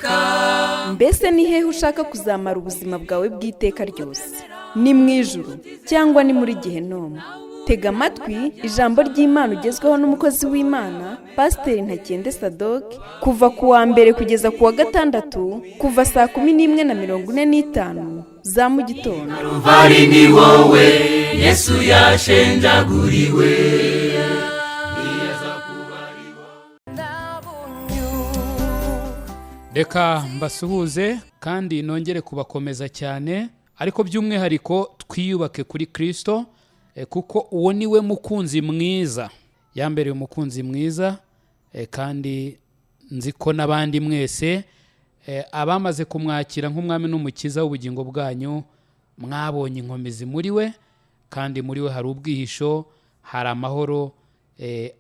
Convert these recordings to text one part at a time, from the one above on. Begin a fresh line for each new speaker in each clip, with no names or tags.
iteka.
Mbese ni hehe ushaka kuzamara ubuzima bwawe bw'iteka ryose? Ni mu ijuru cyangwa ni muri Gehinomu? Tega amatwi ijambo ry'Imana ugezweho n'umukozi w'Imana Pasiteri Ntakende Sadoki kuva ku wa mbere kugeza ku wa gatandatu kuva saa 11:45 za mu gitondo.
Calvary ni wowe Yesu yashenjaguriwe.
Reka mbasuhuze kandi nongere kubakomeza cyane, ariko by'umwihariko twiyubake kuri Kristo, kuko uwo niwe mukunzi mwiza, yambereye umukunzi mwiza, kandi nzi ko n'abandi mwese abamaze kumwakira nk'umwami n'umukiza w'ubugingo bwanyu mwabonye inkomezi muri we, kandi muri we hari ubwihisho, hari amahoro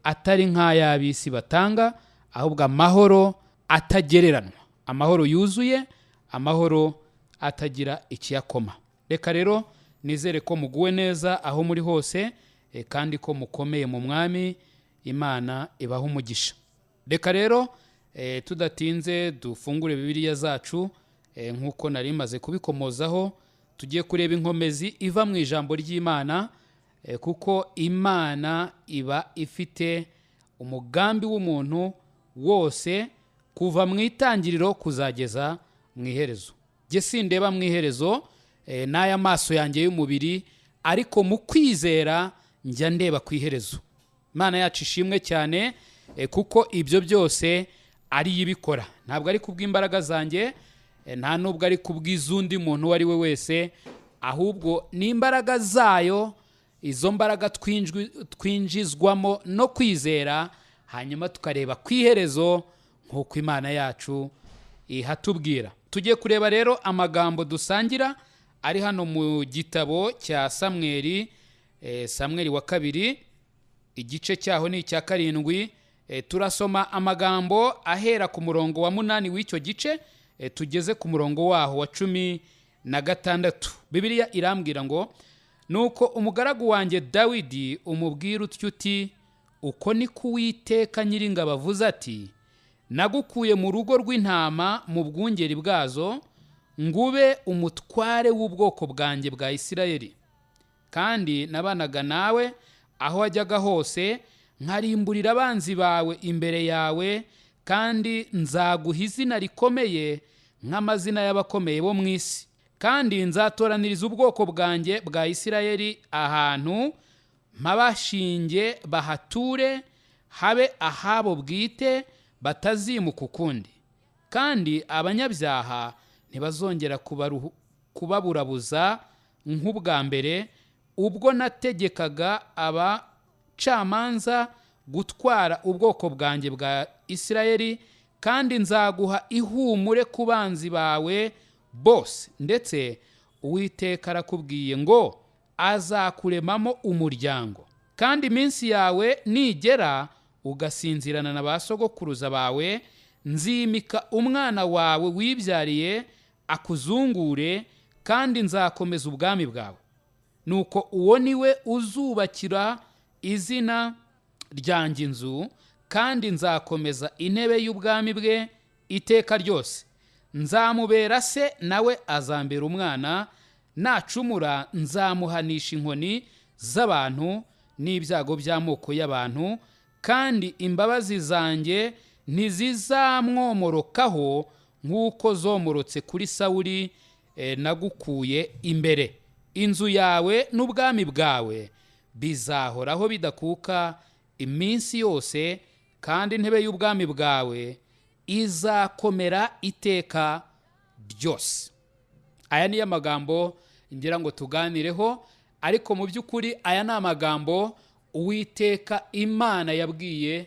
atari nk'ay'ab'isi batanga, ahubwo amahoro atagereranwa, amahoro yuzuye, amahoro atagira ikiyakoma. Reka rero nizere ko muguwe neza aho muri hose, kandi ko mukomeye mu mwami. Imana ibaha umugisha. Reka rero tudatinze dufungure Bibiliya zacu, nkuko nari maze kubikomozaho, tugiye kureba inkomezi iva mu ijambo ry'Imana, kuko Imana iba ifite umugambi w'umuntu wose kuva mu itangiriro kuzageza mu iherezo. Jye sindeba mu iherezo n'aya maso yanjye y'umubiri, ariko mu kwizera njya ndeba ku iherezo. Imana yacu ishimwe cyane, kuko ibyo byose ari ibikora, ntabwo ari kubw'imbaraga zanjye, nta nubwo ari kubw'izundi muntu uwo ari we wese, ahubwo ni imbaraga zayo. Izo mbaraga twinjizwamo no kwizera, hanyuma tukareba ku iherezo nkuko Imana yacu ihatubwira. Tugiye kureba rero amagambo dusangira ari hano mu gitabo cya Samweli, Samweli wa kabiri, igice cyaho ni icya 7. Turasoma amagambo ahera ku murongo wa 8 w'icyo gice, tugeze ku murongo waho wa 16. Bibiliya irambwira ngo, nuko umugaragu wanjye Dawidi umubwira uti, uko ni Uwiteka Nyiringabo avuze ati, nagukuye mu rugo rw'intama mu bwungeri bwazo, ngube umutware w'ubwoko bwanjye bwa Isirayeli, kandi nabanaga nawe aho wajyaga hose, nkarimburira abanzi bawe imbere yawe, kandi nzaguha izina rikomeye nk'amazina y'abakomeye bo mu isi, kandi nzatoraniriza ubwoko bwanjye bwa Isirayeli ahantu mpabashinge bahature, habe ahabo bwite, batazimuka ukundi, kandi abanyabyaha ntibazongera kubaburabuza nk'ubwa mbere, ubwo nategekaga abacamanza gutwara ubwoko bwanjye bwa Isirayeli, kandi nzaguha ihumure ku banzi bawe bose, ndetse Uwiteka arakubwiye ngo azakuremamo umuryango, kandi iminsi yawe nigera ugasinzirana na ba sogokuruza bawe, nzimika umwana wawe wibyariye akuzungure, kandi nzakomeza ubwami bwawe. Nuko uwo niwe uzubakira izina ryanjye inzu, kandi nzakomeza intebe y'ubwami bwe iteka ryose. Nzamubera se, nawe azambera umwana, nacumura nzamuhanisha inkoni z'abantu n'ibyago by'amoko y'abantu, kandi imbabazi zanjye ntizizamwomorokaho nk'uko zomorotse kuri Sawuli nagukuye imbere. Inzu yawe n'ubwami bwawe bizahoraho bidakuka iminsi yose, kandi intebe y'ubwami bwawe izakomera iteka ryose. Aya ni amagambo ngira ngo tuganireho, ariko mu by'ukuri aya ni amagambo Uwiteka Imana yabwiye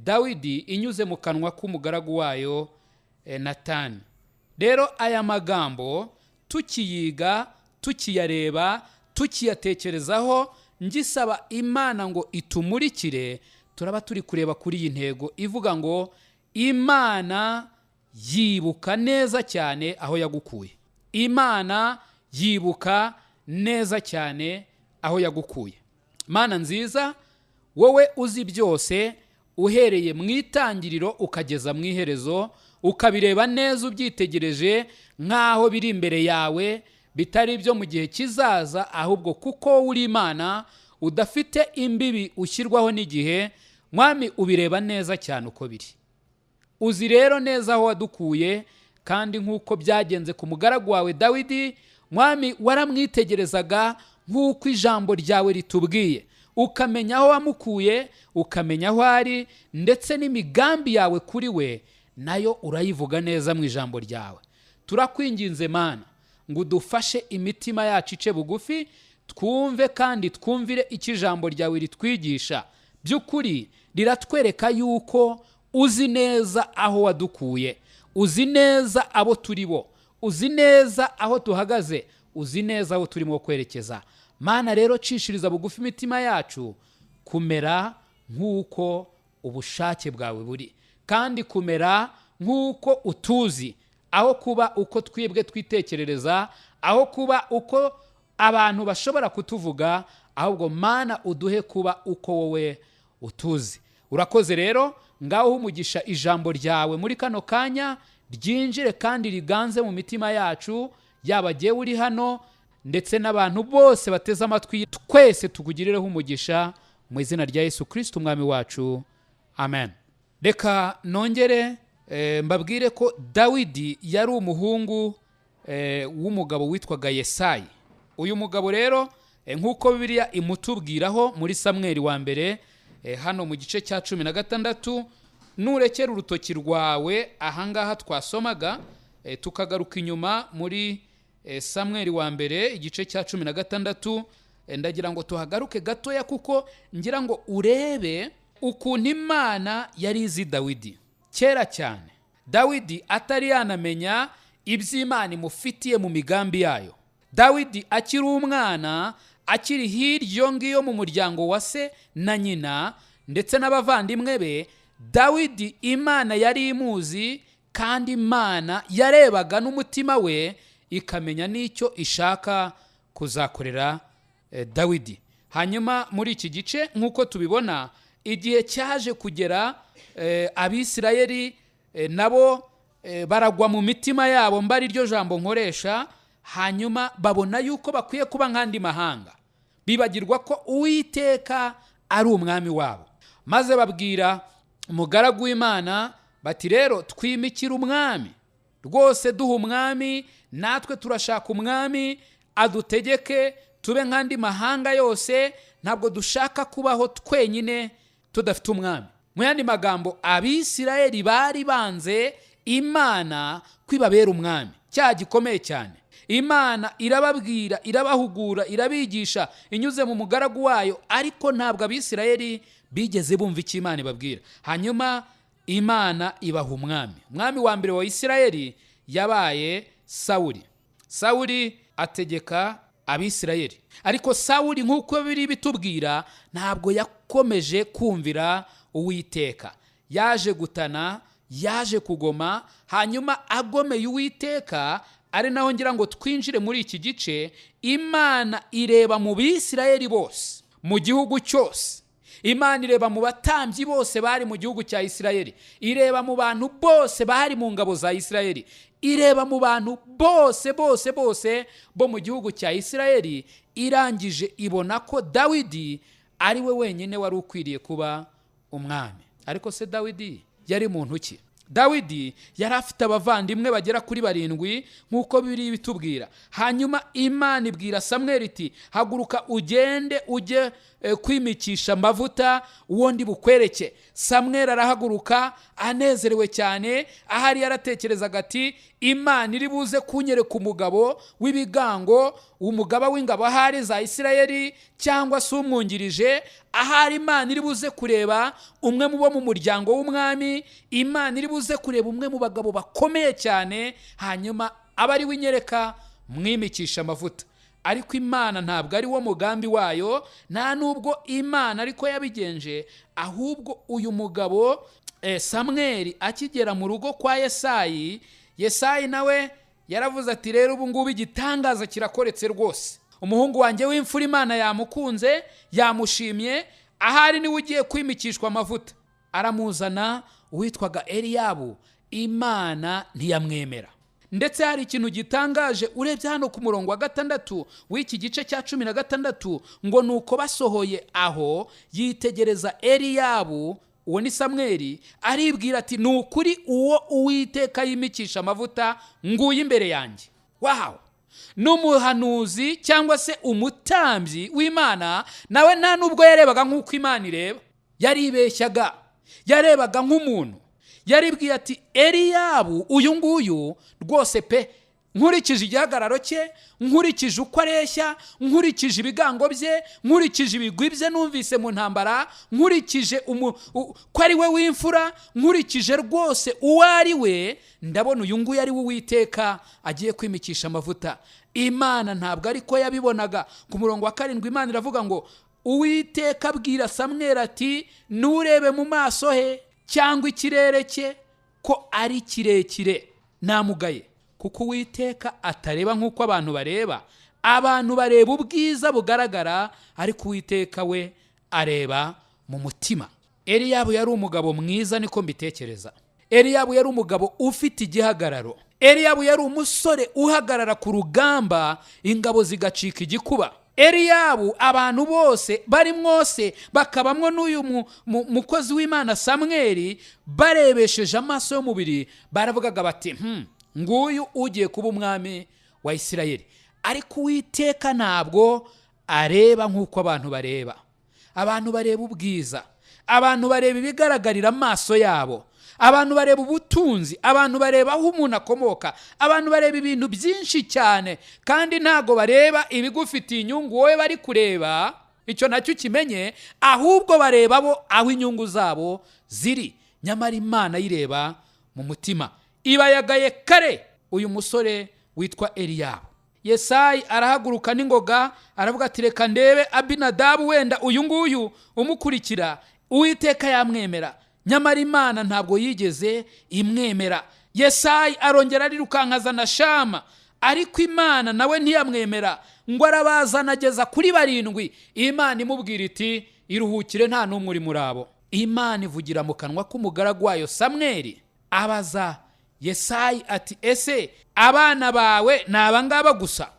Dawidi inyuze mu kanwa k'umugaragu wayo Natani. Rero aya magambo tukiyiga, tukiyareba, tukiyatekerezaho, ngisaba Imana ngo itumurikire, turaba turi kureba kuri iyi ntego ivuga ngo Imana yibuka neza cyane aho yagukuye. Imana yibuka neza cyane aho yagukuye. Mana nziza, wowe uzi byose, uhereye mu itangiriro ukageza mu iherezo, ukabireba neza ubyitegereje nk'aho biri imbere yawe, bitari ibyo mu gihe kizaza, ahubwo kuko uri Imana udafite imbibi ushyirwaho n'igihe. Mwami, ubireba neza cyane uko biri. Uzi rero neza aho wadukuye, kandi nk'uko byagenze ku mugaragu wawe Dawidi, Mwami, waramwitegerezaga nk'uko ijambo ryawe ritubwiye, ukamenya aho wamukuye, ukamenya aho ari, ndetse n'imigambi yawe kuri we nayo urayivuga neza mu ijambo ryawe. Turakwinginze Mana ngo udufashe imitima yacu ice bugufi, twumve kandi twumvire icyo ijambo ryawe ritwigisha. By'ukuri riratwereka yuko uzi neza aho wadukuye, uzi neza abo turi bo, uzi neza aho tuhagaze, uzi neza aho turimo kwerekeza. Mana rero cishiriza bugufi imitima yacu kumera nk'uko ubushake bwawe buri, kandi kumera nk'uko utuzi, aho kuba uko twibwe twitekerereza, aho kuba uko abantu bashobora kutuvuga, ahubwo Mana uduhe kuba uko wowe utuzi. Urakoze rero, ngaho umugisha ijambo ryawe muri kano kanya, ryinjire kandi riganze mu mitima yacu, yaba jyewe uri hano ndetse n'abantu bose bateze amatwi, twese tugugirireho umugisha mu izina rya Yesu Kristo umwami wacu, amen. Reka nongere mbabwire ko Dawidi yari umuhungu w'umugabo witwaga Yesayi. Uyu mugabo rero nkuko Bibiliya imutubwiraho muri Samweli wa mbere hano mu gice cya 16, nurekera urutoki rwawe ahangaha twasomaga, tukagaruka inyuma muri Samweli wa mbere igice cya 16, ndagira ngo tuhagaruke gatoya kuko ngira ngo urebe ukuntu Imana yari izi Dawidi kera cyane. Dawidi atari yanamenya iby'Imana imufitiye mu migambi yayo. Dawidi akiri umwana, akiri hiryo ngiyo mu muryango wa se na nyina ndetse n'abavandimwe be, Dawidi Imana yari imuzi, kandi Imana yarebaga n'umutima we ikamenya n'icyo ishaka kuzakorera Dawidi. Hanyuma muri iki gice nk'uko tubibona, igihe cyaje kugera, Abisirayeli nabo baragwa mu mitima yabo, mbari iryo jambo nkoresha, hanyuma babona yuko bakwiye kuba nk'andi mahanga, bibagirwa ko Uwiteka ari umwami wabo, maze babwira umugaragu w'Imana bati rero twimikira umwami, rwose duha umwami, natwe turashaka umwami adutegeke tube nk'andi mahanga yose, ntabwo dushaka kubaho twenyine tudafite umwami. Mu yandi magambo, Abisirayeli bari banze Imana kwibabera umwami, cyaha gikomeye cyane. Imana irababwira, irabahugura, irabigisha inyuze mu mugaragu wayo, ariko ntabwo Abisirayeli bigeze bumva icyo Imana ibabwira. Hanyuma Imana ibaha umwami. Umwami wa mbere wa Isirayeli yabaye Sawuli. Sawuli ategeka Abisirayeli, ariko Sawuli nk'uko biri bitubwira ntabwo yakomeje kumvira Uwiteka. Yaje gutana, yaje kugoma, hanyuma agomeye Uwiteka. Ari naho ngira ngo twinjire muri iki gice. Imana ireba mu Bisirayeli bose, mu gihugu cyose. Imana ireba mu batambyi bose bari mu gihugu cya Isirayeli, ireba mu bantu bose bari mu ngabo za Isirayeli, ireba mu bantu bose bo mu gihugu cya Isirayeli. Irangije ibona ko Dawidi ari we wenyine wari ukwiriye kuba umwami. Ariko se Dawidi yari muntu ki? Dawidi yari afite abavandimwe bagera kuri 7 nk'uko biri bitubwira. Hanyuma Imana ibwira Samweli iti haguruka ugende ujye kwimikisha amavuta uwo ndi bukwereke. Samweli arahaguruka anezerewe cyane, ahari yaratekerezaga ati Imana iri buze kunyereka umugabo w'ibigango, umugaba w'ingabo ahari za Isirayeli cyangwa se umwungirije, ahari Imana iri buze kureba umwe mu bo mu muryango w'umwami, Imana iri buze kureba umwe mu bagabo bakomeye cyane, hanyuma abari winyereka mwimikisha amavuta. Ariko Imana ntabwo ari wo mugambi wayo, nta nubwo Imana ariko yabigenje, ahubwo uyu mugabo Samweli akigera mu rugo kwa Yesayi, Yesayi nawe yaravuze ati rero ubu ngubu igitangaza kirakoretse rwose, umuhungu wanjye w'imfura Imana yamukunze, yamushimye, ahari niwe ugiye kwimikishwa amavuta. aramuzana uwitwaga Eliyabu, Imana ntiyamwemera. Ndetse hari ikintu gitangaje urebye hano ku murongo wa 6 w'iki gice cya 16, ngo nuko basohoye aho yitegereza Eliyabu, uwo ni Samweli, aribwira ati nukuri uwo Uwiteka yimikisha amavuta nguye imbere yanjye. Wow! N'umuhanuzi cyangwa se umutambyi w'Imana nawe nta nubwo yarebaga nk'uko Imana ireba, yaribeshyaga, yarebaga nk'umuntu. Yaribwiye ati Eliyabu uyu nguyu rwose pe, nkurikije igihagararo cye, nkurikije uko areshya, nkurikije ibigango bye, nkurikije ibigwi bye numvise mu ntambara, nkurikije ko ari we w'imfura, nkurikije rwose uwo ari we, ndabona uyu nguyu ari we Uwiteka agiye kwimikisha amavuta. Imana ntabwo ariko yabibonaga. Ku murongo wa 7 Imana iravuga ngo Uwiteka abwira Samweli ati nurebe mu maso he cyangwa ikirere cye ko ari kirekire namugaye, kuko Uwiteka atareba nk'uko abantu bareba. Abantu bareba ubwiza bugaragara, ariko Uwiteka we areba mu mutima. Eliyabu yari umugabo mwiza, niko mbitekereza. Eliyabu yari umugabo ufite igihagararo. Eliyabu yari umusore uhagarara ku rugamba ingabo zigacika igikuba. Eliyabu abantu bose bari mwose bakabamwo n'uyu mukozi w'Imana Samweli, barebesheje amaso y'umubiri baravugaga bati nguyu ugiye kuba umwami wa Isirayeli. Ariko Uwiteka ntabwo areba nk'uko abantu bareba. Abantu bareba ubwiza, abantu bareba ibigaragarira amaso yabo, abantu bareba ubutunzi, abantu bareba aho umuntu akomoka, abantu bareba ibintu byinshi cyane, kandi ntago bareba ibigufitiye inyungu wowe bari kureba. Icyo nacyo kimenye, ahubwo bareba bo aho inyungu zabo ziri. Nyamara Imana yireba mu mutima. Ibayagaye kare uyu musore witwa Eliyabu. Yesayi arahaguruka n'ingoga aravuga ati reka ndebe Abinadabu, wenda uyu nguyu umukurikira Uwiteka yamwemera. Nyamara Imana ntabwo yigeze imwemera. Yesayi arongera arirukankazana Shama, ariko Imana nawe ntiyamwemera, ngo arabazana ageza kuri 7. Imana imubwira iti iruhukire, nta n'umwe uri murabo. Imana ivugira mu kanwa k'umugaragu wayo Samweli, abaza Yesayi ati ese abana bawe ni abangaba gusa?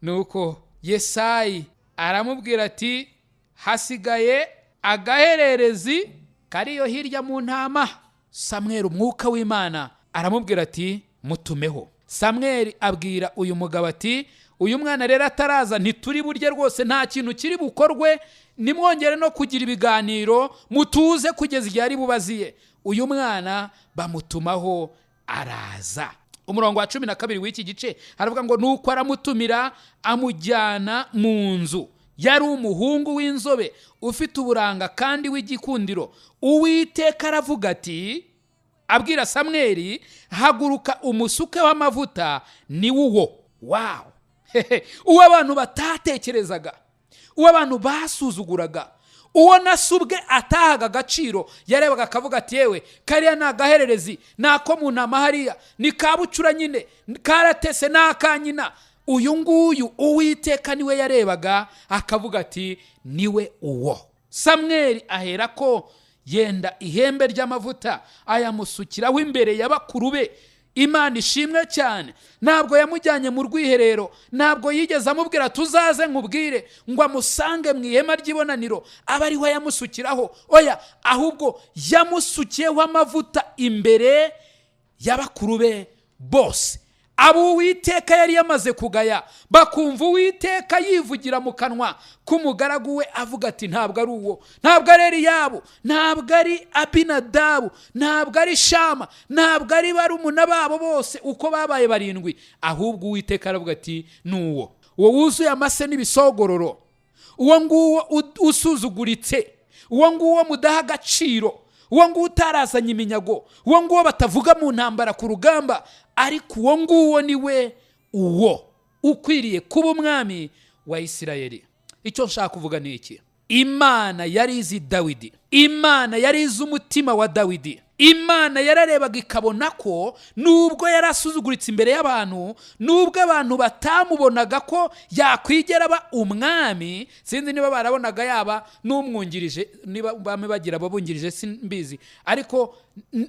Nuko Yesayi aramubwira ati hasigaye agahererezi kariyo hirya mu ntama. Samweli umwuka w'Imana aramubwira ati mutumeho. Samweli abwira uyu mugabo ati uyu mwana rero ataraza ntituri burye rwose, nta kintu kiri bukorwe, nimwongere no kugira ibiganiro, mutuze kugeza igihe ari bubaziye. Uyu mwana bamutumaho araza. Umurongo wa 12 w'iki gice haravuga ngo nuko aramutumira amujyana mu nzu. Yari umuhungu w'inzobe ufite uburanga kandi w'igikundiro. Uwiteka aravuga ati abwira Samweli haguruka umusuke w'amavuta ni uwo. Wow! Uwo abantu batatekerezaga, uwo abantu basuzuguraga, uwo nasubwe atahaga agaciro, yarebaga akavuga ati yewe kariya ni agahererezi, nako mu ntama hariya ni kabucura nyine, karatese n'akanyina. Uyu nguyu Uwiteka niwe yarebaga akavuga ati niwe uwo. Samweli ahera ko yenda ihembe ry'amavuta ayamusukiraho imbere y'abakuru be. Imana ishimwe cyane, ntabwo yamujyanye mu rwiherero, ntabwo yigeze amubwira tuzaze nkubwire ngo amusange mu ihema ry'ibonaniro aba ari we yamusukiraho. Oya, ahubwo yamusukiyeho amavuta imbere y'abakuru be bose. Abo Uwiteka yari yamaze kugaya bakumva Uwiteka yivugira mu kanwa k'umugaragu we avuga ati ntabwo ari uwo, ntabwo ari Eliyabu, ntabwo ari Abinadabu, ntabwo ari Shama, ntabwo ari barumuna babo bose uko babaye 7, ahubwo Uwiteka aravuga ati nuwo. Uwo wuzuye amase n'ibisogororo, uwo nguwo usuzuguritse, uwo nguwo mudaha agaciro, uwo nguwo utarazanye iminyago, uwo nguwo batavuga mu ntambara ku rugamba, ariko uwo nguwo niwe uwo ukwiriye kuba umwami wa Isirayeli. Icyo nshaka kuvuga ni iki: Imana yari izi Dawidi, Imana yari izi umutima wa Dawidi, Imana yararebaga ikabona ko nubwo yarasuzuguritse imbere y'abantu, nubwo abantu batamubonaga ko yakwigera aba umwami, sinzi niba barabonaga yaba n'umwungirije, niba bame bagira babungirije simbizi, ariko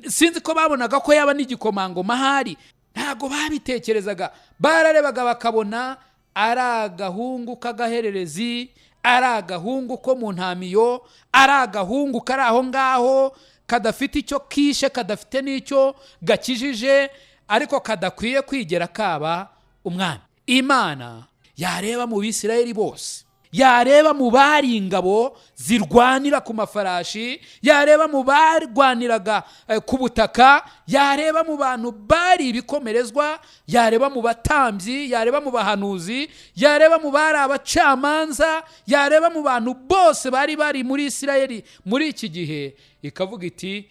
sinzi ko babonaga ko yaba n'igikomangoma ahari, ntago babitekerezaga. Bararebaga bakabona ari agahungu k'agahererezi, ari agahungu ko mu ntamiyo, ari agahungu kari aho ngaho kadafite icyo kishe, kadafite n'icyo gakijije, ariko kadakwiye kwigera kaba umwami. Imana yareba mu Bisirayeli bose, yareba mu bari ingabo zirwanira ku mafarashi, yareba mu barwaniraga ku butaka, yareba mu bantu bari ibikomerezwa, yareba mu batambyi, yareba mu bahanuzi, yareba mu bari abacamanza, yareba mu bantu bose bari muri Isirayeli muri iki gihe, ikavuga iti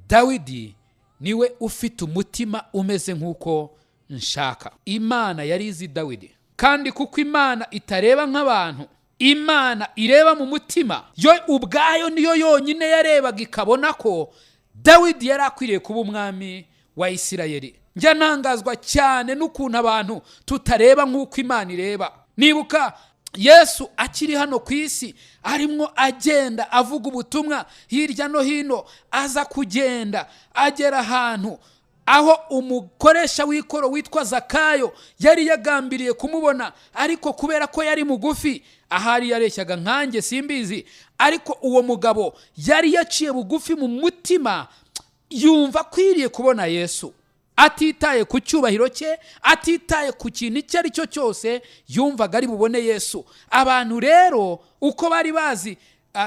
Dawidi niwe ufite umutima umeze nkuko nshaka. Imana yari izi Dawidi, kandi kuko Imana itareba nk'abantu, Imana ireba mu mutima, yo ubwayo niyo yonyine yarebaga ikabona ko Dawidi yari akwiriye kuba umwami wa Isirayeli. Njya ntangazwa cyane n'ukuntu abantu tutareba nk'uko Imana ireba. Nibuka Yesu akiri hano ku isi, arimo agenda avuga ubutumwa hirya no hino, aza kugenda agera ahantu aho umukoresha w'ikoro witwa Zakayo yari yagambiriye kumubona, ariko kubera ko yari mugufi, ahari yareshyaga nkanjye simbizi, ariko uwo mugabo yari yaciye bugufi mu mutima, yumva akwiriye kubona Yesu, atitaye ku cyubahiro cye, atitaye ku kintu icyo ari cyo cyose, yumvaga ari bubone Yesu. Abantu rero uko bari bazi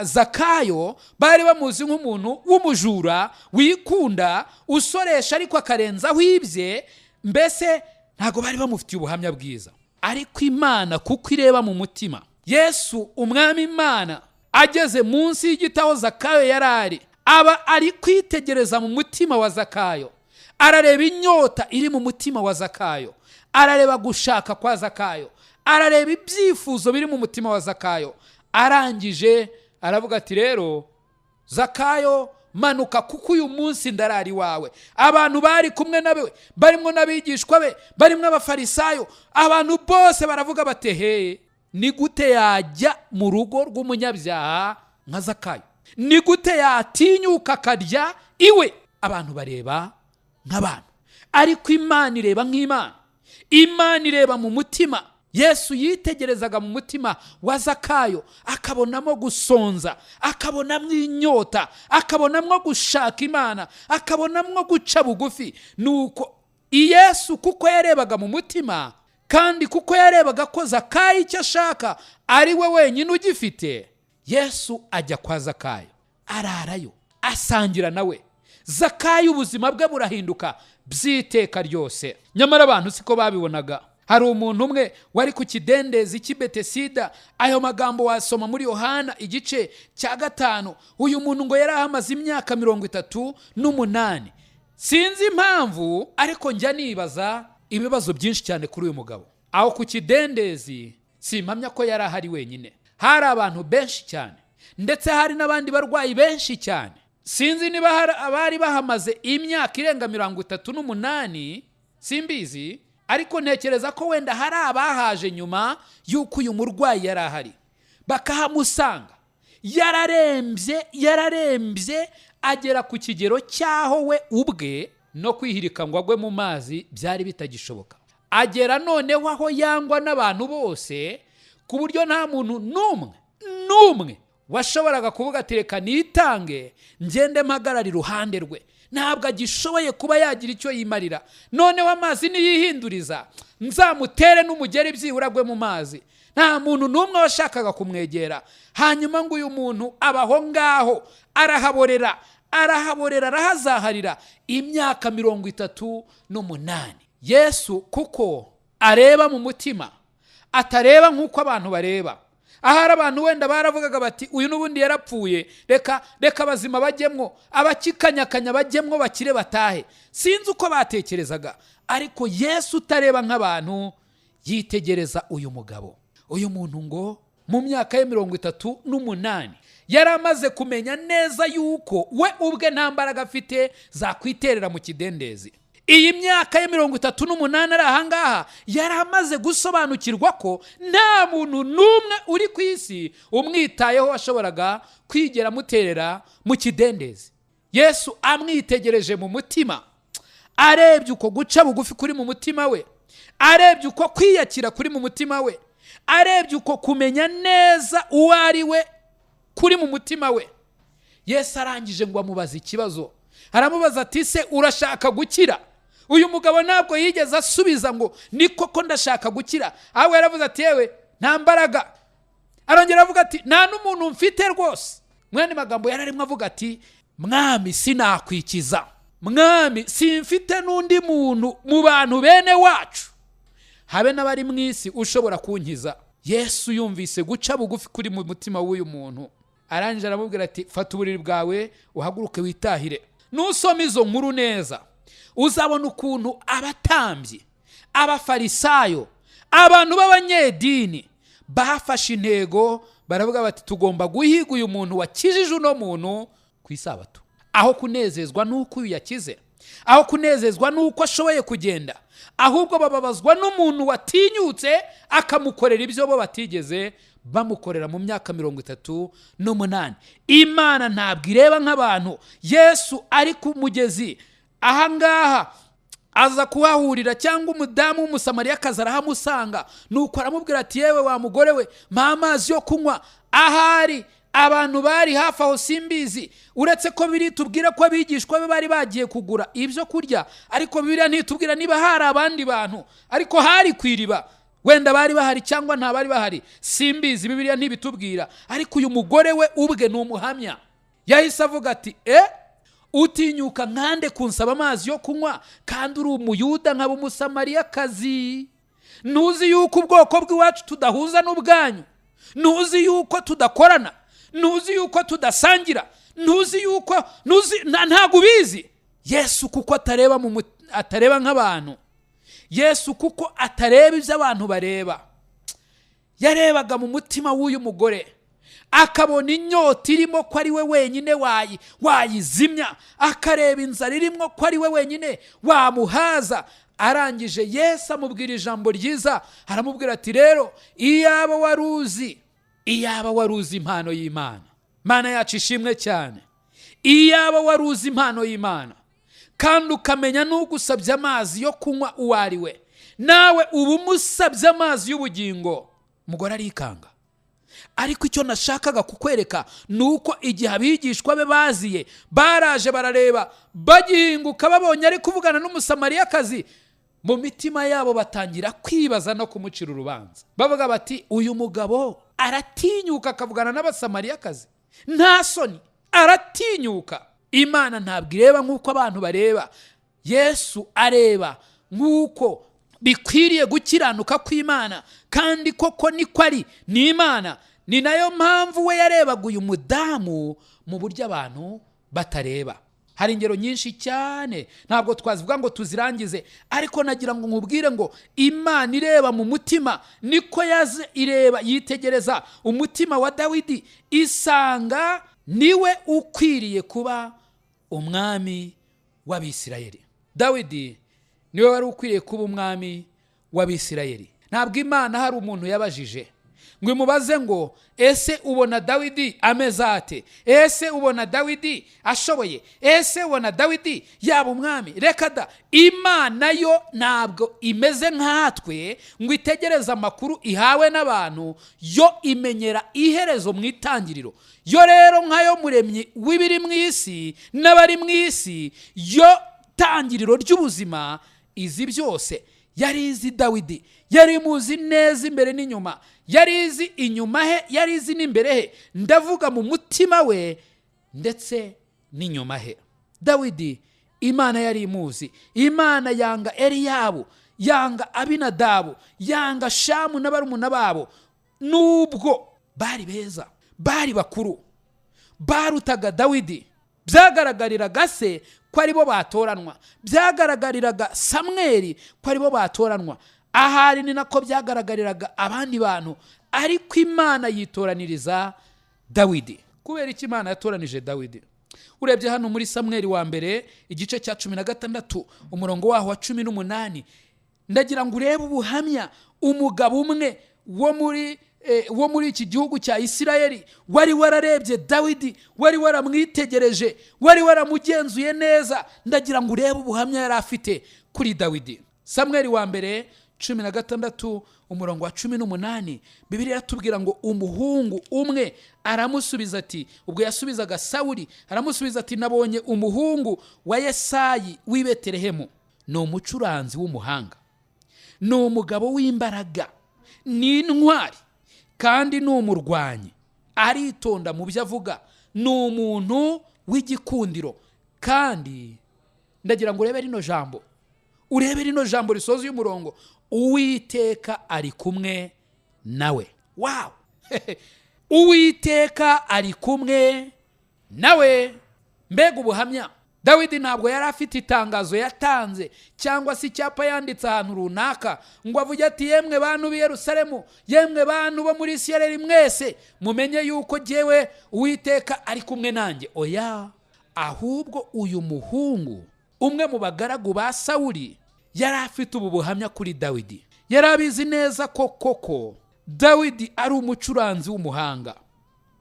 Zakayo, bari bamuzi nk'umuntu w'umujura, wikunda, usoresha ariko akarenzaho ibye, mbese ntago bari bamufitiye ubuhamya bwiza. Ariko Imana kuko ireba mu mutima, Yesu umwami Imana ageze munsi y'igiti aho Zakayo yarari, aba ari kwitegereza mu mutima wa Zakayo, arareba inyota iri mu mutima wa Zakayo, arareba gushaka kwa Zakayo, arareba ibyifuzo biri mu mutima wa Zakayo. Arangije aravuga ati rero Zakayo, manuka kuko uyu munsi ndarari wawe. Abantu bari kumwe nawe, barimo n'abigishwa be, barimo abafarisayo, abantu bose baravuga bati he, ni gute yajya mu rugo rw'umunyabyaha nka Zakayo? Ni gute yatinyuka akarya iwe? Abantu bareba nk'abantu, ariko Imana ireba nk'Imana. Imana ireba mu mutima. Yesu yitegerezaga mu mutima wa Zakayo, akabonamo gusonza, akabonamo inyota, akabonamo gushaka Imana, akabonamo guca bugufi. Nuko Yesu kuko yarebaga mu mutima, kandi kuko yarebaga ko Zakayo icyo ashaka ari we wenyine ugifite, Yesu ajya kwa Zakayo, ararayo, asangira nawe. Zakayo ubuzima bwe burahinduka by'iteka ryose. Nyamara abantu siko babibonaga. Hari umuntu umwe wari ku kidendezi cy'i Betesida, ayo magambo wasoma muri Yohana igice cya 5. Uyu muntu ngo yari ahamaze imyaka 38. Sinzi impamvu, ariko njya nibaza ibibazo byinshi cyane kuri uyu mugabo. Aho ku kidendezi simpamya ko yari ahari wenyine, hari abantu benshi cyane, ndetse hari n'abandi barwayi benshi cyane. Sinzi niba hari abari bahamaze imyaka irenga 38, simbizi, ariko ntekereza ko wenda hari abahaje nyuma y'uko uyu murwayi yari ahari, bakahamusanga yararembye, agera ku kigero cyaho we ubwe no kwihirika ngo agwe mu mazi byari bitagishoboka. Agera noneho aho yangwa n'abantu bose, ku buryo nta muntu n'umwe washoboraga kuvuga ati reka nitange ngende mpagarara iruhande rwe. Ntabwo agishoboye kuba yagira icyo yimarira. Noneho amazi niyihinduriza, nzamutere n'umugeri byibura gwe mu mazi. Nta muntu n'umwe washakaga kumwegera. Hanyuma ngo uyu muntu abaho ngaho, arahaborera, arahazaharira imyaka 38. Yesu kuko areba mu mutima, atareba nk'uko abantu bareba. Ahari abantu wenda baravugaga bati uyu n'ubundi yarapfuye, reka bazima bajyemwo, abakikanyakanya bajyemwo bakire batahe. Sinzi uko batekerezaga, ariko Yesu utareba nk'abantu yitegereza uyu mugabo. Uyu muntu ngo mu myaka ye 38 yari amaze kumenya neza yuko we ubwe nta mbaraga afite zakwiterera mu kidendezi. Iyi myaka ya 38 ari ahangaha yari amaze gusobanukirwa ko nta muntu n'umwe uri ku isi umwitayeho washoboraga kwigera muterera mu kidendezi. Yesu amwitegereje mu mutima, arebye uko guca bugufi kuri mu mutima we, arebye uko kwiyakira kuri mu mutima we, arebye uko kumenya neza uwo ari we kuri mu mutima we. Yesu arangije ngo amubaze ikibazo, aramubaza ati se urashaka gukira? Uyu mugabo ntabwo yigeze asubiza ngo ni koko ndashaka gukira, ahubwo yaravuze ati yewe nta mbaraga. Arongera avuga ati nta n'umuntu mfite rwose. Mwene magambo yararimo avuga ati mwami sinakwikiza, mwami simfite n'undi muntu mu bantu bene wacu habe n'abari mu isi ushobora kunkiza. Yesu yumvise guca bugufi kuri mu mutima w'uyu muntu, arangije aramubwira ati fata uburiri bwawe uhaguruke witahire. Nusoma izo nkuru neza uzabona ukuntu abatambyi, abafarisayo, abantu b'abanyedini bafashe intego, baravuga bati tugomba guhiga uyu muntu wakijije uno muntu ku isabato. Aho kunezezwa nuko uyu yakize, aho kunezezwa nuko ashoboye kugenda, ahubwo bababazwa n'umuntu watinyutse akamukorera ibyo bo batigeze bamukorera mu myaka 38. Imana ntabwo ireba nk'abantu. Yesu ari ku mugezi ahangaha aza kuhahurira, cyangwa umudamu w'umusamariyakazi arahamusanga, nuko aramubwira ati yewe wa mugore we mpa amazi yo kunywa. Ahari abantu bari hafi aho simbizi, uretse ko biri tubwira ko abigishwa be bari bagiye kugura ibyo kurya, ariko Bibiliya ntitubwira niba hari abandi bantu, ariko hari kwiriba. Wenda bari bahari cyangwa nta bari bahari simbizi, Bibiliya ntibitubwira. Ariko uyu mugore we ubwe ni umuhamya. Yahise avuga ati utinyuka nkande kunsaba amazi yo kunywa kandi uri umuyuda nkaba umusamariyakazi? Ntuzi yuko ubwoko bw'iwacu tudahuza n'ubwanyu? Ntuzi yuko tudakorana? Ntuzi yuko tudasangira? Ntuzi yuko ntago ubizi? Yesu kuko atareba nk'abantu, Yesu kuko atareba ibyo abantu bareba, yarebaga mu mutima w'uyu mugore, akabona inyota irimo ko ari we wenyine wayizimya, akareba inzara irimo ko ari we wenyine wamuhaza. Arangije Yesu amubwira ijambo ryiza, aramubwira ati rero iyaba waruzi impano y'Imana. Mana yacu ishimwe cyane. Iyaba waruzi impano y'Imana kandi ukamenya n'ugusabye amazi yo kunywa uwo ari we, nawe uba umusabye amazi y'ubugingo. Umugore arikanga. Ariko icyo nashakaga kukwereka nuko igihe abigishwa be baziye, baraje barareba, bagihinguka babonye ari kuvugana n'umusamariyakazi, mu mitima yabo batangira kwibaza no kumucira urubanza. Bavuga bati uyu mugabo aratinyuka akavugana n'abasamariyakazi, nta soni, aratinyuka. Imana ntabwo ireba nk'uko abantu bareba, Yesu areba nk'uko bikwiriye gukiranuka kw'Imana, kandi koko niko ari, ni Imana. Ni nayo mpamvu we yarebaga uyu mudamu mu buryo abantu batareba. Hari ingero nyinshi cyane ntabwo twazivuga ngo tuzirangize, ariko nagira ngo nkubwire ngo Imana ireba mu mutima. Niko yaze ireba, yitegereza umutima wa Dawidi, isanga niwe ukwiriye kuba umwami w'Abisirayeli. Dawidi niwe wari ukwiriye kuba umwami w'Abisirayeli. Ntabwo Imana hari umuntu yabajije ngo imubaze ngo ese ubona Dawidi ameze ate, ese ubona Dawidi ashoboye, ese ubona Dawidi yaba umwami. Reka da, Imana yo ntabwo imeze nkatwe ngo itegereze amakuru ihawe n'abantu, yo imenyera iherezo mu itangiriro. Yo rero nkayo muremyi w'ibiri mu isi n'abari mu isi, yo tangiriro ry'ubuzima izi byose. Yari izi Dawidi, yari muzi neza imbere n'inyuma, yari izi inyuma he, yari izi n'imbere he, ndavuga mu mutima we ndetse n'inyuma he. Dawidi Imana yari imuzi. Imana yanga Eliyabu, yanga Abinadabu, yanga Shamu n'abarumuna babo, nubwo bari beza, bari bakuru, barutaga Dawidi. Byagaragariraga se ko ari bo batoranwa, byagaragariraga Samweli ko ari bo batoranwa, ahari ni nako byagaragariraga abandi bantu, ariko Imana yitoraniriza Dawidi. kubera iki Imana yatoranije Dawidi? Urebye hano muri Samweli wa mbere igice cya 16 umurongo waho wa 18, ndagira ngo urebe ubuhamya umugabo umwe wo muri iki gihugu cya Isirayeli wari wararebye Dawidi, wari waramwitegereje, wari waramugenzuye neza. Ndagira ngo urebe ubuhamya yari afite kuri Dawidi. Samweli wa mbere 16 umurongo wa 18, Bibiliya iratubwira ngo umuhungu umwe aramusubiza ati, ubwo yasubizaga Sawuli, aramusubiza ati nabonye umuhungu wa Yesayi w'i Betelehemu, ni umucuranzi w'umuhanga, ni umugabo w'imbaraga, ni intwari kandi ni umurwanyi, aritonda mu byo avuga, ni umuntu w'igikundiro. Kandi ndagira ngo urebe rino jambo risoza uyu murongo, Uwiteka ari kumwe nawe. Wow! Uwiteka ari kumwe nawe. Mbega ubuhamya! Dawidi ntabwo yari afite itangazo yatanze cyangwa se icyapa yanditse ahantu runaka ngo avuge ati yemwe bantu b'i Yerusalemu, yemwe bantu bo muri Isirayeli mwese, mumenye yuko jyewe Uwiteka ari kumwe nanjye. Oya, ahubwo uyu muhungu umwe mu bagaragu ba Sawuli yari afite ubu buhamya kuri Dawidi. Yari abizi neza ko koko Dawidi ari umucuranzi w'umuhanga.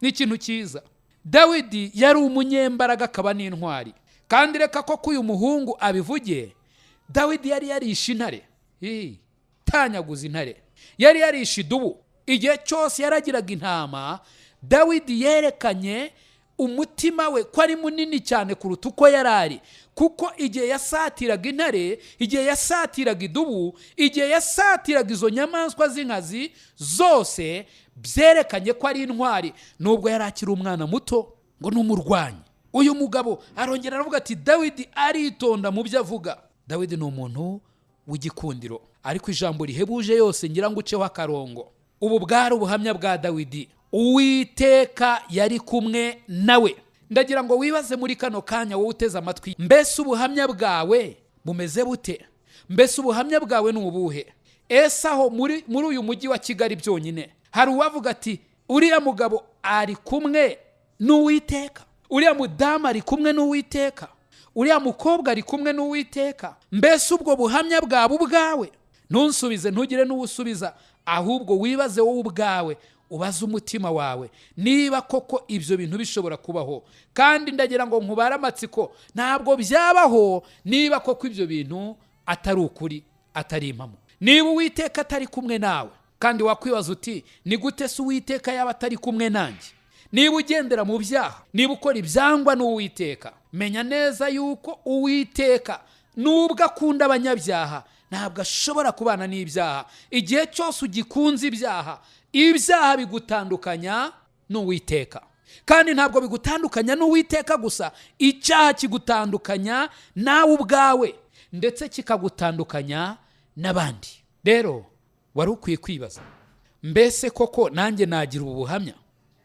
Ni ikintu cyiza. Dawidi yari umunyembaraga akaba n'intwari. Kandi reka ko uyu muhungu abivuge, Dawidi yari yarishe intare, tanyaguza intare, yari yarishe idubu. Igihe cyose yaragiraga intama, Dawidi yerekanye umutima we ko ari munini cyane kuruta uko yarari, kuko igihe yasatiraga intare, igihe yasatiraga idubu, igihe yasatiraga izo nyamaswa z'inkazi zose, byerekanye ko ari intwari, nubwo yari akiri umwana muto ngo n'umurwanyi. Uyu mugabo arongera aravuga ati Dawidi aritonda mu byo avuga. Dawidi ni umuntu w'igikundiro, ariko ijambo rihebuje yose ngira ngo uceho akarongo. Ubu bwari ubuhamya bwa Dawidi. Uwiteka yari kumwe nawe. Ndagira ngo wibaze muri kano kanya wowe uteze amatwi, mbese ubuhamya bwawe bumeze bute? Mbese ubuhamya bwawe ni ubuhe? Ese aho muri uyu mujyi wa Kigali byonyine hari uwavuga ati uriya mugabo ari kumwe n'Uwiteka, uriya mudamu ari kumwe n'Uwiteka, uriya mukobwa ari kumwe n'Uwiteka? Mbese ubwo buhamya bwawe ubwawe? Ntunsubize, ntugire n'uwusubiza, ahubwo wibaze wowe ubwawe, ubaze umutima wawe niba koko ibyo bintu bishobora kubaho. Kandi ndagira ngo nkubare amatsiko, ntabwo byabaho niba koko ibyo bintu atari ukuri, atari impamo. Niba Uwiteka atari kumwe nawe, kandi wakwibaza uti ni gute se Uwiteka yaba atari kumwe nanjye? Niba ugendera mu byaha, niba ukora ibyangwa n'Uwiteka, menya neza yuko Uwiteka nubwo akunda abanyabyaha, ntabwo ashobora kubana n'ibyaha. Igihe cyose ugikunze ibyaha bigutandukanya n'Uwiteka. Kandi ntabwo bigutandukanya n'Uwiteka gusa, icyaha kigutandukanya nawe ubwawe, ndetse kikagutandukanya n'abandi. Rero wari ukwiye kwibaza, mbese koko nanjye nagira ubu buhamya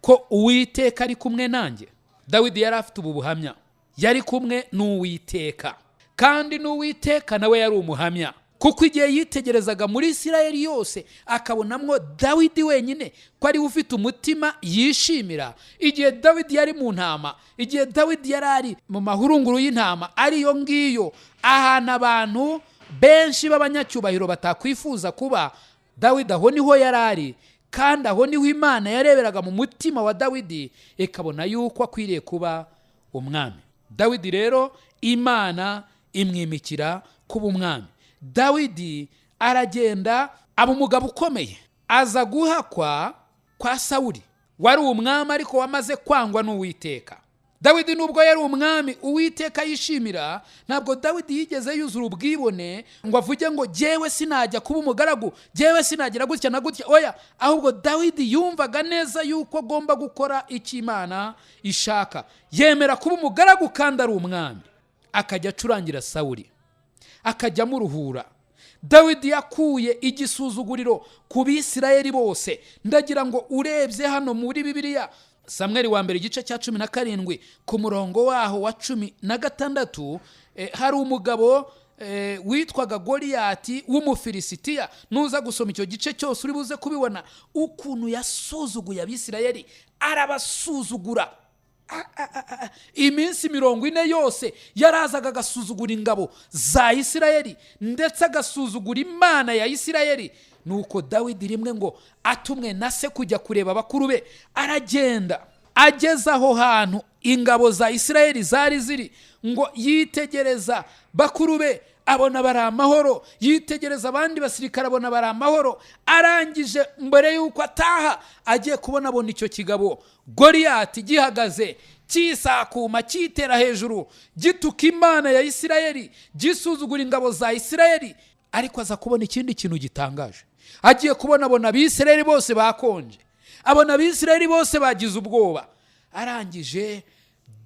ko Uwiteka ari kumwe nanjye? Dawidi yari afite ubu buhamya, yari kumwe n'Uwiteka, kandi n'Uwiteka nawe yari umuhamya, kuko igihe yitegerezaga muri Isirayeli yose akabonamwo Dawidi wenyine ko ari ufite umutima yishimira. Igihe Dawidi yari mu ntama, igihe Dawidi yari ari mu mahurunguru y'intama, ariyo ngiyo ahantu abantu benshi b'abanyacyubahiro batakwifuza kuba, Dawidi aho niho yari ari. Kandi aho niho Imana yareberaga mu mutima wa Dawidi ikabona yuko akwiriye kuba umwami. Dawidi rero Imana imwimikira kuba umwami. Dawidi aragenda aba umugabo ukomeye, aza guhakwa kwa Sawuli, wari umwami ariko wamaze kwangwa n'Uwiteka. Dawidi nubwo yari umwami Uwiteka yishimira, ntabwo Dawidi yigeze yuzura ubwibone ngo avuge ngo jyewe sinajya kuba umugaragu, jyewe sinagira gutya na gutya. Oya, ahubwo Dawidi yumvaga neza yuko agomba gukora icyo Imana ishaka. Yemera kuba umugaragu kandi ari umwami, akajya acurangira Sawuli, akajya amuruhura. Dawidi yakuye igisuzuguriro ku Bisirayeli bose. Ndagira ngo urebye hano muri Bibiliya, Samweli wa mbere igice cya 17 ku murongo waho wa 16, hari umugabo witwaga Goliyati w'Umufilisitiya. Nuza gusoma icyo gice cyose uri buze kubibona ukuntu yasuzuguye Abisirayeli, arabasuzugura. iminsi 40 yose yarazaga agasuzugura ingabo za Isirayeli ndetse agasuzugura Imana ya Isirayeli. Nuko Dawidi rimwe ngo atumwe na se kujya kureba abakuru be, aragenda ageze aho hantu ingabo za Isirayeli zari ziri, ngo yitegereza bakuru be abona bari amahoro, yitegereza abandi basirikare abona bari amahoro. Arangije mbere yuko ataha agiye kubona abona icyo kigabo Goliyati gihagaze kisakuma kitera hejuru gituka Imana ya Isirayeli, gisuzugura ingabo za Isirayeli. Ariko aza kubona ikindi kintu gitangaje. Agiye kubona abona Abisirayeli bose bakonje, abona Abisirayeli bose bagize ubwoba. Arangije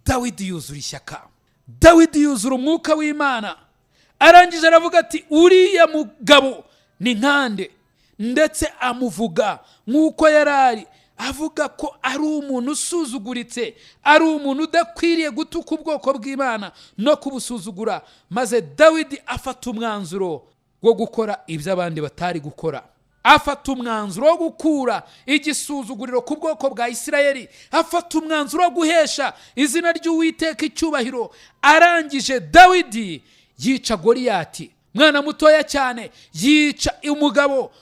Dawidi yuzura ishyaka, Dawidi yuzura umwuka w'Imana. Arangije aravuga ati uriya mugabo ni nkande, ndetse amuvuga nkuko yarari, avuga ko ari umuntu usuzuguritse, ari umuntu udakwiriye gutuka ubwoko bw'Imana no kubusuzugura. Maze Dawidi afata umwanzuro wo gukora ibyo abandi batari gukora, afata umwanzuro wo gukura igisuzuguriro ku bwoko bwa Isirayeli, afata umwanzuro wo guhesha izina ry'Uwiteka icyubahiro. Arangije Dawidi yica Goliyati, mwana mutoya cyane, yica umugabo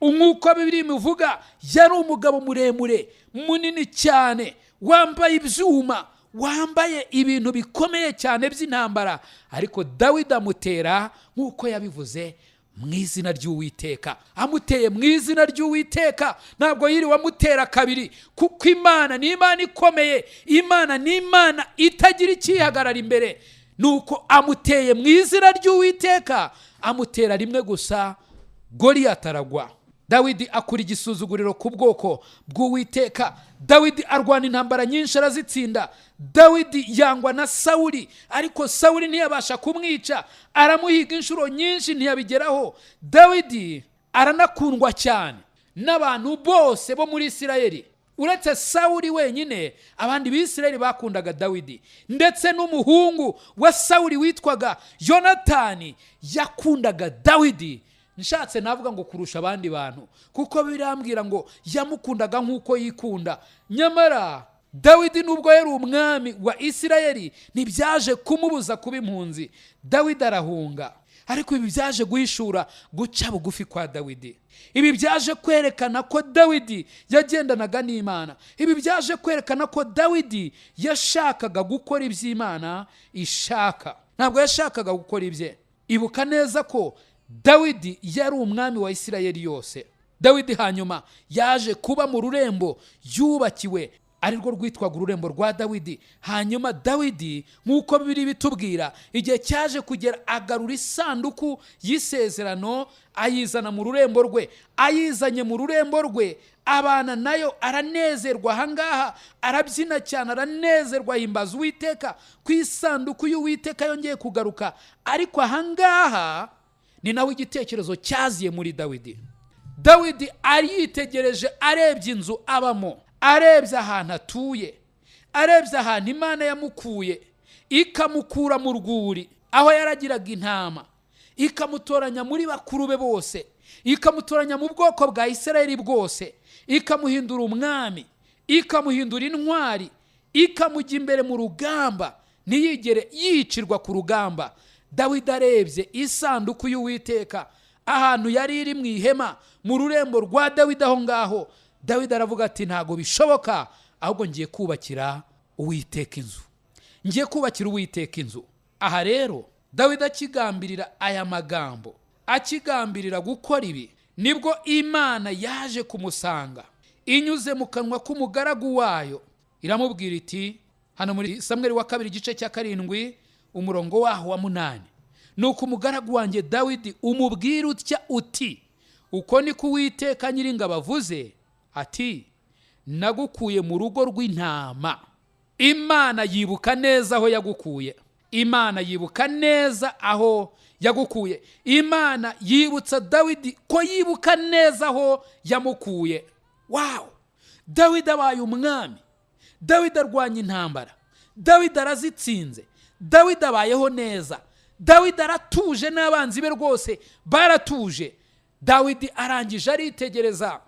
nkuko Bibiliya imuvuga. Yari umugabo muremure munini cyane, wambaye ibyuma, wambaye ibintu bikomeye cyane by'intambara. Ariko Dawidi amutera nkuko yabivuze mu izina ry'Uwiteka, amuteye mu izina ry'Uwiteka. Ntabwo yiriwe amutera kabiri, kuko Imana ni Imana ikomeye, Imana ni Imana itagira ikihagarara imbere. Nuko amuteye mu izina ry'Uwiteka, amutera rimwe gusa, Goliyati aragwa. Dawidi akura igisuzuguriro ku bwoko bw'Uwiteka. Dawidi arwana intambara nyinshi arazitsinda. Dawidi yangwa na Sawuli, ariko Sawuli ntiyabasha kumwica, aramuhiga inshuro nyinshi ntiyabigeraho. Dawidi aranakundwa cyane n'abantu bose bo muri Isirayeli, uretse Sawuli wenyine. Abandi b'Isirayeli bakundaga Dawidi, ndetse n'umuhungu wa Sawuli witwaga Yonatani yakundaga Dawidi. Nshatse navuga ngo kurusha abandi bantu, kuko birambwira ngo yamukundaga nkuko yikunda. Nyamara Dawidi nubwo yari umwami wa Isirayeli ntibyaje kumubuza kuba impunzi. Dawidi arahunga, ariko ibi byaje guhishura guca bugufi kwa Dawidi. Ibi byaje kwerekana ko Dawidi yagendanaga n'Imana. Ibi byaje kwerekana ko Dawidi yashakaga gukora iby'Imana ishaka, ntabwo yashakaga gukora ibye. Ibuka neza ko Dawidi yari umwami wa Isirayeli yose. Dawidi hanyuma yaje kuba mu rurembo yubakiwe, ari rwo rwitwaga ururembo rwa Dawidi. Hanyuma Dawidi nkuko Bibiliya bitubwira, igihe cyaje kugera agarura isanduku y'isezerano ayizana mu rurembo rwe. Ayizanye mu rurembo rwe, abana nayo aranezerwa. Ahangaha arabyina cyane, aranezerwa, ahimbaza Uwiteka ku isanduku y'Uwiteka yongeye kugaruka. Ariko ahangaha ni nawe igitekerezo cyaziye muri Dawidi. Dawidi aritegereje, arebye inzu abamo, arebye ahantu atuye, arebye ahantu Imana yamukuye, ikamukura mu rwuri aho yaragiraga intama, ikamutoranya muri bakuru be bose, ikamutoranya mu bwoko bwa Isirayeli bwose, ikamuhindura umwami, ikamuhindura intwari, ikamujya imbere mu rugamba, ntiyigere yicirwa ku rugamba. Dawidi arebye isanduku y'Uwiteka ahantu yari iri mu ihema mu rurembo rwa Dawidi aho ngaho, Dawidi aravuga ati ntago bishoboka, ahubwo ngiye kubakira Uwiteka inzu, ngiye kubakira Uwiteka inzu. Aha rero Dawidi akigambirira aya magambo, akigambirira gukora ibi, nibwo Imana yaje kumusanga inyuze mu kanwa k'umugaragu wayo, iramubwira iti, hano muri Samweli wa 2 igice cya 7 umurongo waho wa 8, nuko umugaragu wanjye Dawidi umubwira utya uti, uko ni Uwiteka Nyiringabo avuze ati, nagukuye mu rugo rw'intama. Imana yibuka neza aho yagukuye, Imana yibuka neza aho yagukuye. Imana yibutsa Dawidi ko yibuka neza aho yamukuye. Wow! Dawidi abaye umwami, Dawidi arwanya intambara, Dawidi arazitsinze, Dawidi abayeho neza, Dawidi aratuje, n'abanzi be rwose baratuje. Dawidi arangije aritegereza,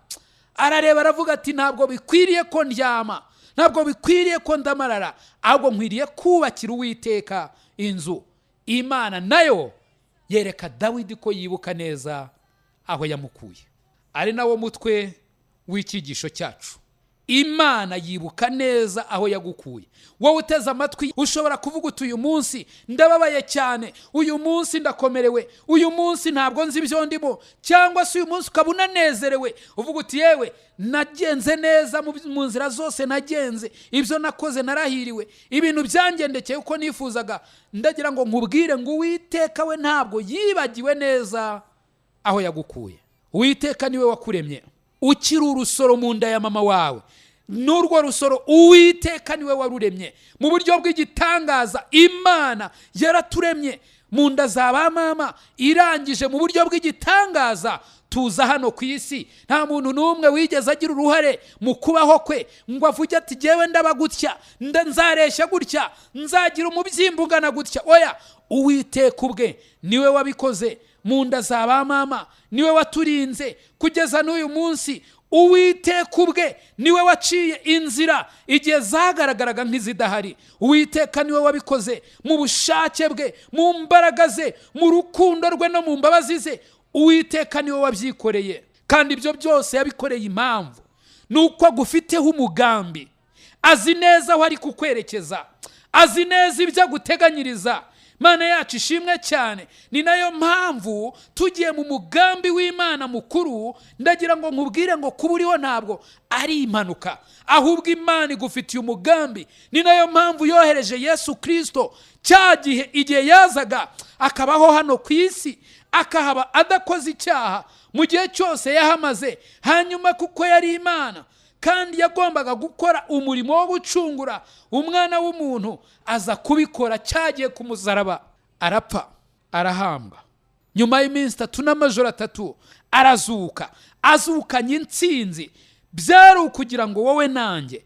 arareba, aravuga ati ntabwo bikwiriye ko ndyama, ntabwo bikwiriye ko ndamarara, ahubwo nkwiriye kubakira Uwiteka inzu. Imana nayo yereka Dawidi ko yibuka neza aho yamukuye. Ari nawo mutwe w'icyigisho cyacu. Imana yibuka neza aho yagukuye. Wowe uteze amatwi ushobora kuvuga uti uyu munsi ndababaye cyane, uyu munsi ndakomerewe, uyu munsi ntabwo nzi ibyo ndimo, cyangwa se uyu munsi ukaba unanezerewe uvuga uti yewe nagenze neza mu nzira zose nagenze, ibyo nakoze narahiriwe, ibintu byangendekeye uko nifuzaga. Ndagira ngo nkubwire ngo Uwiteka we ntabwo yibagiwe neza aho yagukuye. Uwiteka niwe wakuremye ukiri urusoro mu nda ya mama wawe. N'urwo rusoro Uwiteka niwe waruremye mu buryo bw'igitangaza. Imana yaraturemye mu nda za ba mama, irangije mu buryo bw'igitangaza tuza hano ku isi. Nta muntu n'umwe wigeze agira uruhare mu kubaho kwe ngo avuge ati jyewe ndaba gutya, nzareshya gutya, nzagira umubyimba ungana gutya. Oya, Uwiteka ubwe niwe wabikoze mu nda za ba mama, niwe waturinze kugeza n'uyu munsi. Uwiteka ubwe niwe waciye inzira igihe zagaragaraga nk'izidahari. Uwiteka niwe wabikoze mu bushake bwe, mu mbaraga ze, mu rukundo rwe no mu mbabazi ze. Uwiteka niwe wabyikoreye, kandi ibyo byose yabikoreye impamvu nuko agufiteho umugambi. Azi neza aho ari kukwerekeza, azi neza ibyo aguteganyiriza. Mana yacu ishimwe cyane. Ni nayo mpamvu tugiye mu mugambi w'Imana mukuru. Ndagira ngo nkubwire ngo kuba uriho ntabwo ari impanuka, ahubwo Imana igufitiye umugambi. Ni nayo mpamvu yohereje Yesu Kristo cya gihe igihe yazaga akabaho hano ku isi, akahaba adakoze icyaha mu gihe cyose yahamaze. Hanyuma kuko yari Imana kandi yagombaga gukora umurimo wo gucungura umwana w'umuntu, aza kubikora. Cyagiye ku musaraba, arapfa, arahamba. Nyuma y'iminsi 3 n'amajoro 3 arazuka, azukanye intsinzi. Byari ukugira ngo wowe nanjye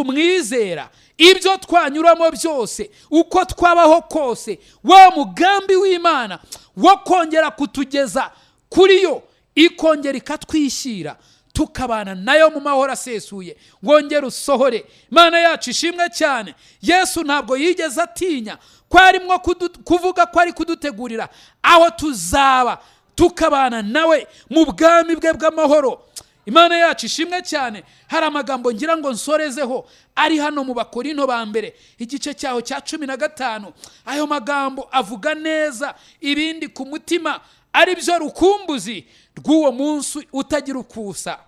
nitumwizera, ibyo twanyuramo byose, uko twabaho kose, wa mugambi w'Imana wo kongera kutugeza kuri yo, ikongera ikatwishimira, tukabana nayo mu mahoro asesuye, wongera usohore. Imana yacu ishimwe cyane. Yesu ntabwo yigeze atinya ko arimwo kuvuga ko ari kudutegurira aho tuzaba tukabana nawe mu bwami bwe bw'amahoro. Imana yacu ishimwe cyane. Hari amagambo ngira ngo nsorezeho ari hano mu Bakorinto ba mbere igice cyaho cya 15. Ayo magambo avuga neza ibindi ku mutima, ari byo rukumbuzi rw'uwo munsi utagira ukusa.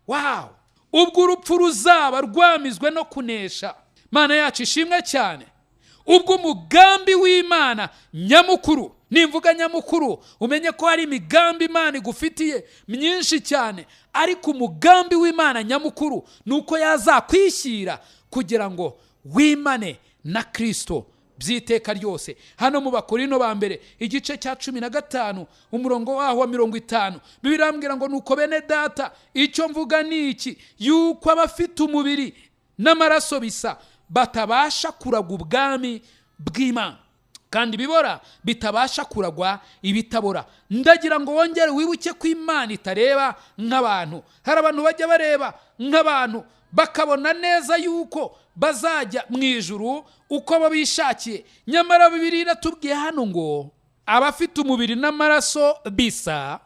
Wow! Ubwo urupfu ruzaba rwamizwe no kunesha. Mana yacu ishimwe cyane. Ubwo umugambi w'Imana nyamukuru, nimvuga nyamukuru umenye ko hari imigambi Imana igufitiye myinshi cyane, ariko umugambi w'Imana nyamukuru nuko yazakwishyira kugira ngo wimane na Kristo byiteka ryose. Hano mu Bakorinto ba mbere igice cya 15 umurongo waho wa 50, Bibiliya irambwira ngo nuko bene data icyo mvuga ni iki, yuko abafite umubiri n'amaraso bisa batabasha kuragwa ubwami bw'Imana, kandi bibora bitabasha kuragwa ibitabora. Ndagira ngo wongere wibuke ko Imana itareba nk'abantu. Hari abantu bajya bareba nk'abantu bakabona neza yuko bazajya mu ijuru uko babishakiye. Nyamara Bibiliya iratubwiye hano ngo abafite umubiri n'amaraso bisa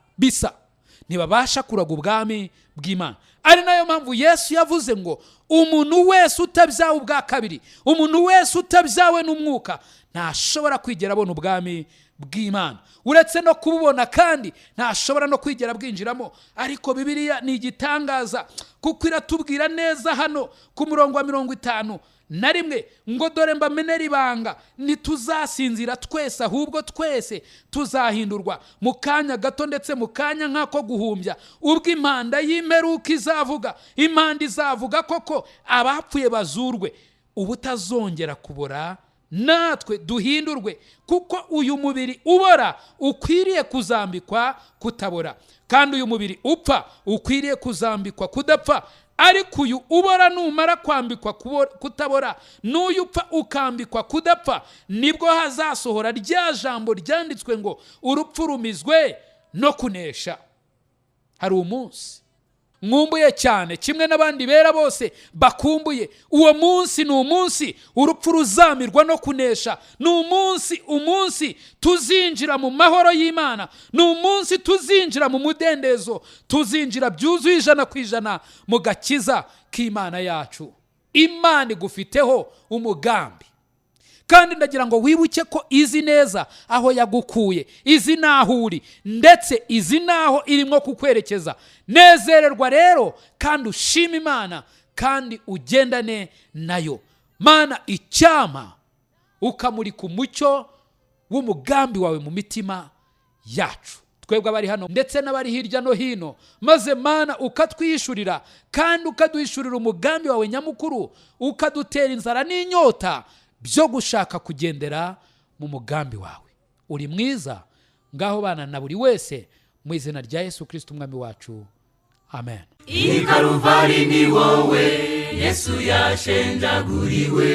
ntibabasha kuragwa ubwami bw'Imana. Ari nayo mpamvu Yesu yavuze ngo umuntu wese utabyawe ubwa kabiri, umuntu wese utabyawe n'umwuka ntashobora kwigera abona ubwami bw'Imana. Uretse no kububona kandi ntashobora no kwigera bwinjiramo. Ariko Bibiliya ni igitangaza kuko iratubwira neza hano ku murongo wa 51 ngo dore mbamenera ibanga, ntituzasinzira twese, ahubwo twese tuzahindurwa mu kanya gato, ndetse mu kanya nk'ako guhumbya, ubwo impanda y'imperuka izavuga. Impanda izavuga koko, abapfuye bazurwe, ubutazongera kubora, natwe duhindurwe. Kuko uyu mubiri ubora ukwiriye kuzambikwa kutabora, kandi uyu mubiri upfa ukwiriye kuzambikwa kudapfa. Ariko uyu ubora numara kwambikwa kutabora, n'uyu upfa ukambikwa kudapfa, nibwo hazasohora rya jambo ryanditswe ngo urupfu rumizwe no kunesha. Hari umunsi mwumbuye cyane, kimwe n'abandi bera bose bakumbuye. Uwo munsi ni umunsi urupfu ruzamirwa no kunesha. Ni umunsi tuzinjira mu mahoro y'Imana. Ni umunsi tuzinjira mu mudendezo, tuzinjira byuzuye 100% mu gakiza k'Imana yacu. Imana igufiteho umugambi, kandi ndagira ngo wibuke ko izi neza aho yagukuye, izi naho uri, ndetse izi naho irimo kukwerekeza. Nezererwa rero kandi ushima Imana kandi ugendane nayo. Mana, icyama ukamurika umucyo w'umugambi wawe mu mitima yacu, twebwe abari hano ndetse n'abari hirya no hino, maze Mana ukatwishurira kandi ukaduhishurira umugambi wawe nyamukuru, ukadutera inzara n'inyota byo gushaka kugendera mu mugambi wawe. Uri mwiza, ngaho bana na buri wese mu izina rya Yesu Kristo umwami wacu, amen.
I Calvary ni wowe Yesu yashenjaguriwe.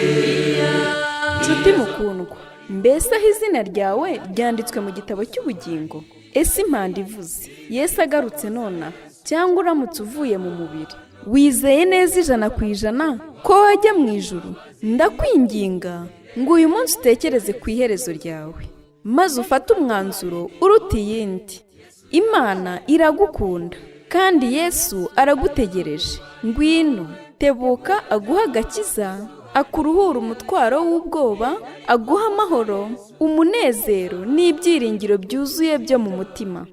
Nshuti mukundwa, mbese aho izina ryawe ryanditswe mu gitabo cy'ubugingo? Ese impanda ivuze Yesu agarutse nona, cyangwa uramutse uvuye mu mubiri, wizeye neza 100% ko wajya mu ijuru? Ndakwinginga ngo uyu munsi utekereze ku iherezo ryawe, maze ufate umwanzuro uruta iyindi. Imana iragukunda kandi Yesu aragutegereje. Ngwino, tebuka aguha agakiza, akuruhura umutwaro w'ubwoba, aguha amahoro, umunezero n'ibyiringiro byuzuye byo mu mutima.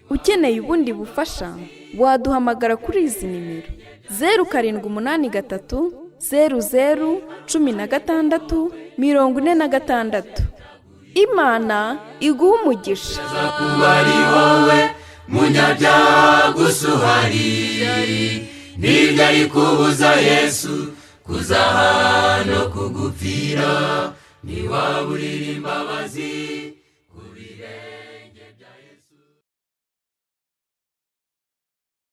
Ukeneye ubundi bufasha, waduhamagara kuri izi nimero: 0783 00 16 46. Imana iguha umugisha.
Kuba ari wowe munyabyaha gusa uhari, ntibyari kubuza Yesu kuza hano kugupfira. Niwaburira imbabazi